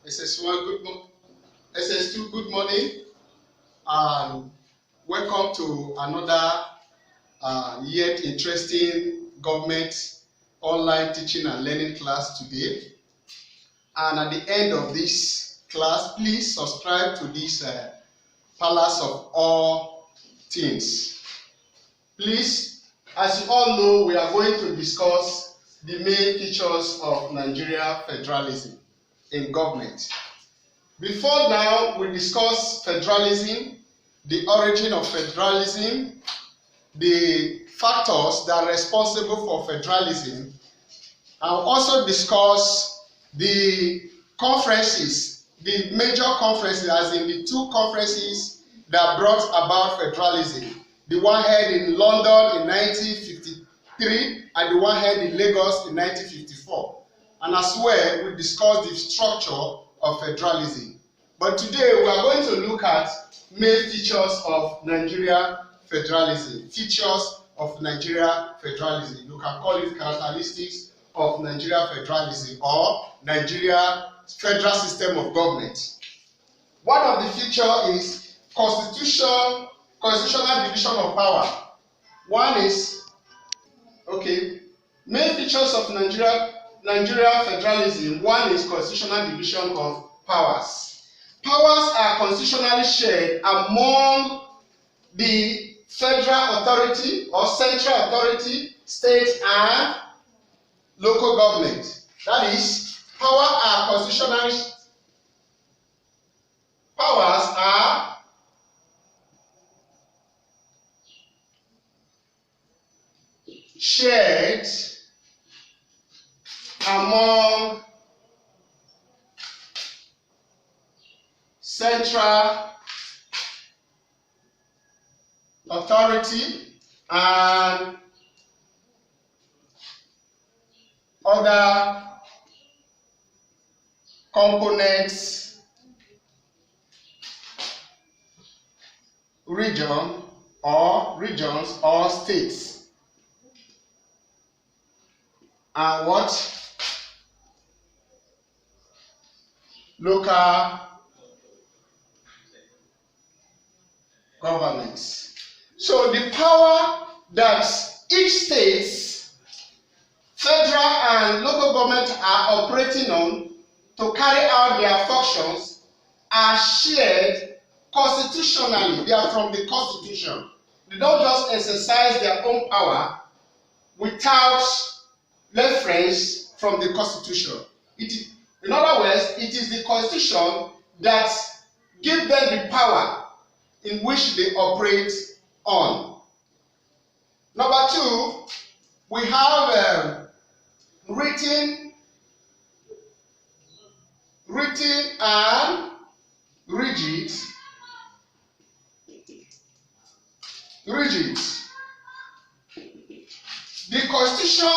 SS1, SS2, good morning, and welcome to another yet interesting government online teaching and learning class today. And at the end of this class, please subscribe to this Palace of All Things. Please, as you all know, we are going to discuss the main features of Nigerian federalism in government. Before now, we discuss federalism, the origin of federalism, the factors that are responsible for federalism, and also discuss the conferences, the major conferences, as in the two conferences that brought about federalism. The one held in London in 1953 and the one held in Lagos in 1954. And as well, we discussed the structure of federalism. But today, we are going to look at main features of Nigerian federalism. Features of Nigerian federalism. You can call it characteristics of Nigerian federalism or Nigeria federal system of government. One of the features is constitutional division of power. One is, main features of Nigeria federalism. One is constitutional division of powers. Powers are constitutionally shared among the federal authority or central authority, state and local government. That is, powers are shared among central authority and other components, regions or states, and local governments. So the power that each state, federal and local government are operating on to carry out their functions are shared constitutionally. They are from the Constitution. They don't just exercise their own power without reference from the Constitution. In other words, it is the Constitution that gives them the power in which they operate on. Number two, we have written and rigid. The constitution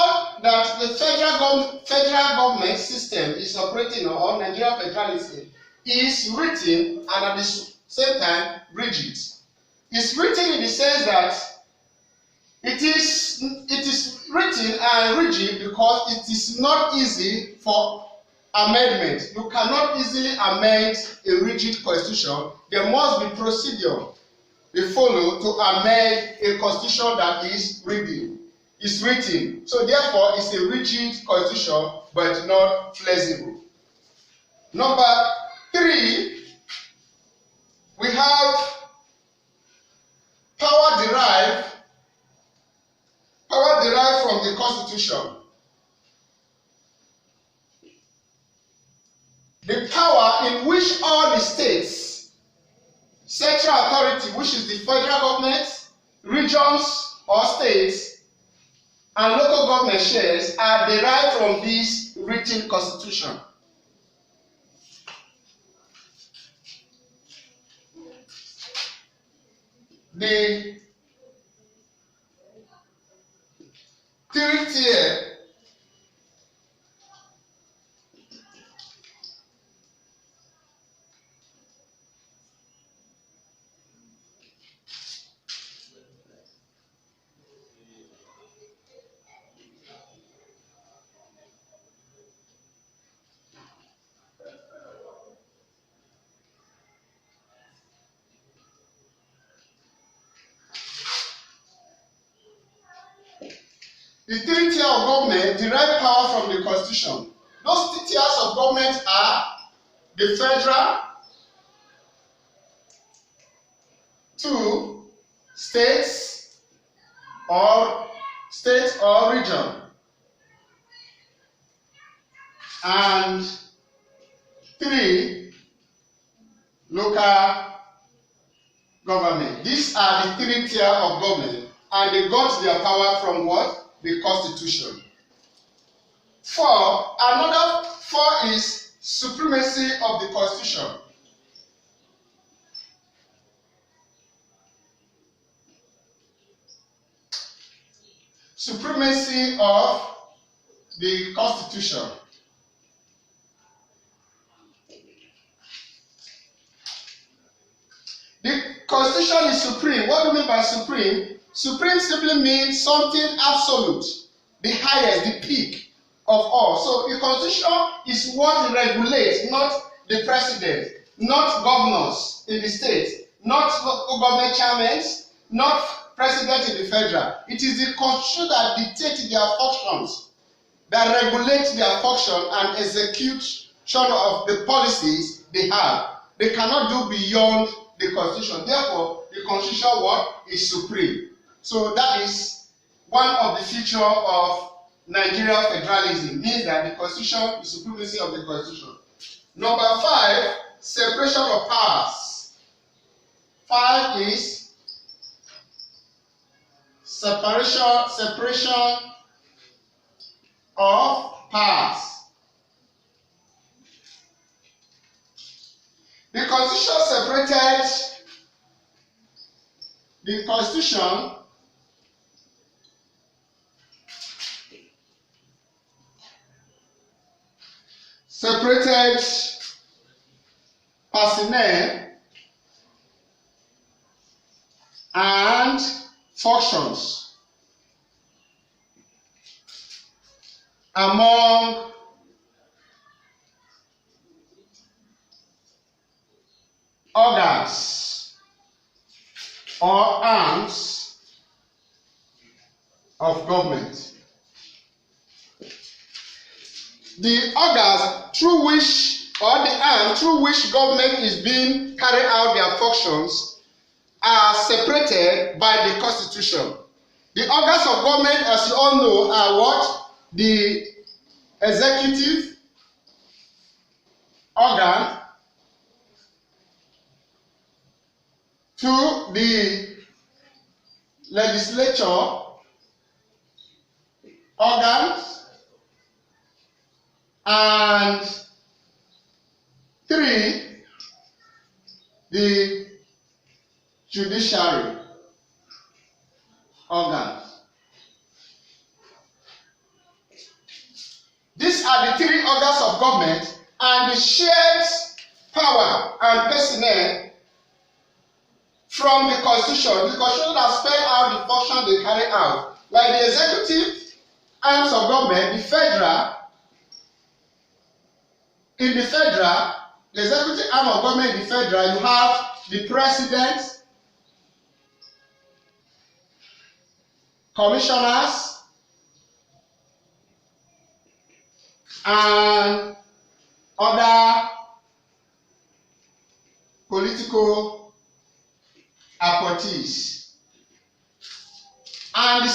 that the federal government system is operating on, Nigerian federalism, is written and at the same time rigid. It's written in the sense that it is written and rigid because it is not easy for amendment. You cannot easily amend a rigid constitution. There must be procedure they follow to amend a constitution that is written. So therefore, it's a rigid constitution, but not flexible. Number three, we have power derived from the Constitution. The power in which all the states, central authority, which is the federal government, regions or states, and local government shares are derived from this written Constitution. The third-tier The three tiers of government derive power from the Constitution. Those three tiers of government are the federal, 2, states or region, and 3, local government. These are the three tiers of government, and they got their power from what? The Constitution. 4, another 4 is supremacy of the Constitution. Supremacy of the Constitution. The Constitution is supreme. What do you mean by supreme? Supreme simply means something absolute, the highest, the peak of all. So the Constitution is what regulates, not the president, not governors in the state, not local government chairmen, not president in the federal. It is the Constitution that dictates their functions, that regulates their function and execution of the policies they have. They cannot do beyond the Constitution. Therefore, the Constitution what is supreme. So that is one of the features of Nigerian Federalism. Means that the Constitution is supremacy of the Constitution. Number 5, separation of powers. 5 is separation of powers. The Constitution separated personnel and functions among organs or arms of government. The organs through which, or the arm through which government is being carried out their functions are separated by the Constitution. The organs of government, as you all know, are what? The executive organ, to the legislature organs, and 3, the judiciary organs. These are the 3 organs of government, and the shared power and personnel from the Constitution. The Constitution has spelled out the function they carry out. Like the executive arms of government, the federal, in the federal, the executive arm of government in the federal, you have the president, commissioners, and other political appointees. And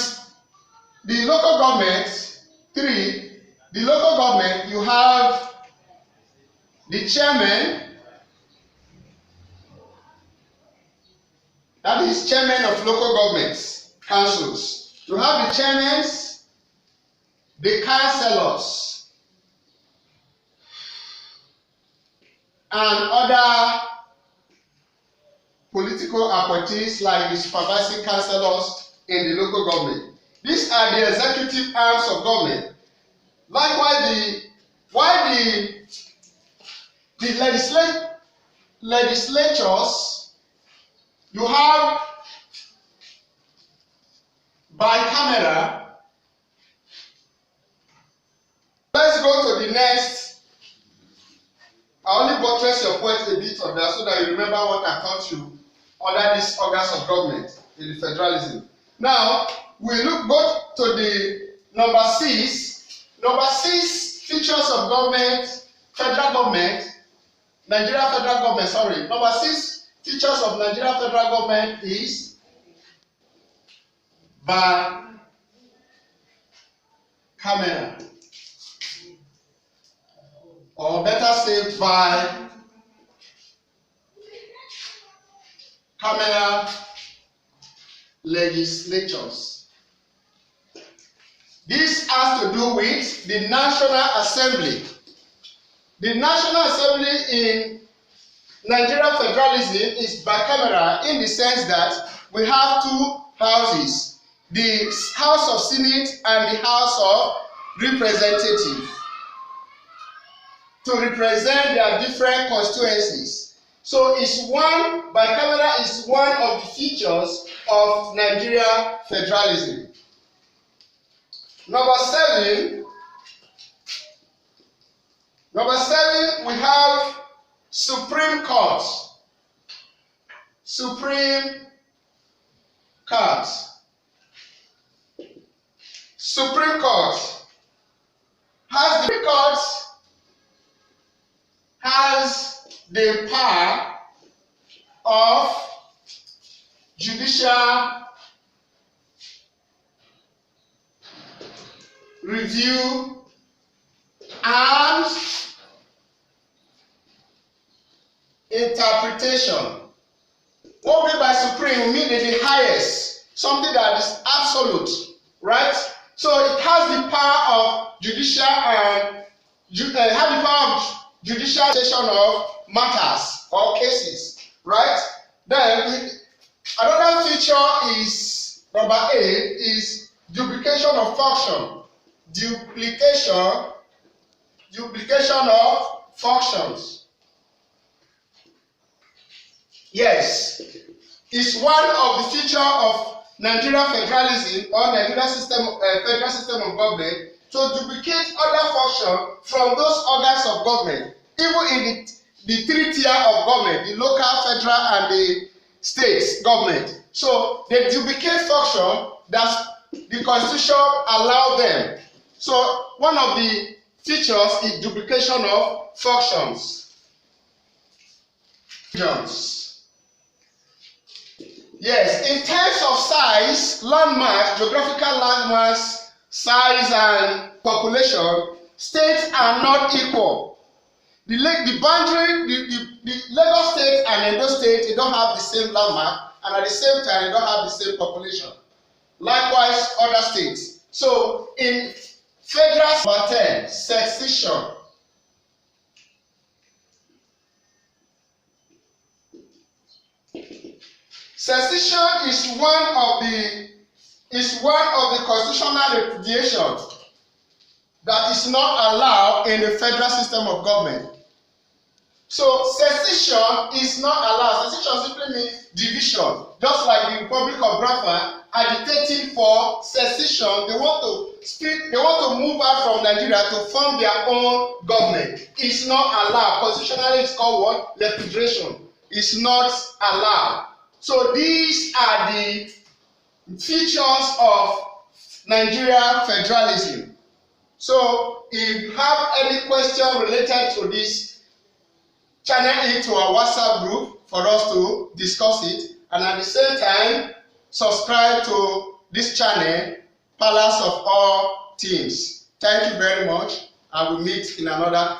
the local government, 3, the local government, you have the chairman, that is chairman of local governments, councils. You have the chairmen, the councillors, and other political appointees like the supervising councillors in the local government. These are the executive arms of government. Likewise, the legislatures, you have bicameral. Let's go to the next. I only buttress your point a bit on that so that you remember what I taught you under these organs of government in the federalism. Now, we go to the Number six, features of government, federal government, Nigerian federal government, sorry. Number 6, features of Nigerian federal government is bicameral, or better say bicameral legislatures. This has to do with the National Assembly. The National Assembly in Nigerian Federalism is bicameral in the sense that we have 2 houses, the House of Senate and the House of Representatives, to represent their different constituencies. So bicameral is one of the features of Nigerian federalism. Number 7, we have Supreme Court. Supreme Court has the power of judicial review and interpretation. What we mean by supreme, we mean the highest, something that is absolute, right? So it has the power of judicial interpretation of matters or cases, right? Then another feature is number 8 is duplication of function. Duplication of functions. Yes, it's one of the features of Nigerian federalism or Nigerian federal system of government to duplicate other functions from those organs of government, even in the 3 tier of government, the local, federal, and the state government. So they duplicate function that the Constitution allows them. So one of the features is duplication of functions. Yes, in terms of size, landmass, geographical landmass, size, and population, states are not equal. The Lagos State and Edo State, they don't have the same landmark, and at the same time, they don't have the same population. Likewise, other states. So, in federal number 10, secession. Secession is one of the constitutional repudiation that is not allowed in the federal system of government. So secession is not allowed. Secession simply means division. Just like the Republic of Biafra agitating for secession, they want to move out from Nigeria to form their own government. It's not allowed. Constitutionally, it's called what? Repudiation. It's not allowed. So these are the features of Nigerian federalism. So if you have any question related to this, channel it to our WhatsApp group for us to discuss it, and at the same time subscribe to this channel, Palace of All Things. Thank you very much, and we'll meet in another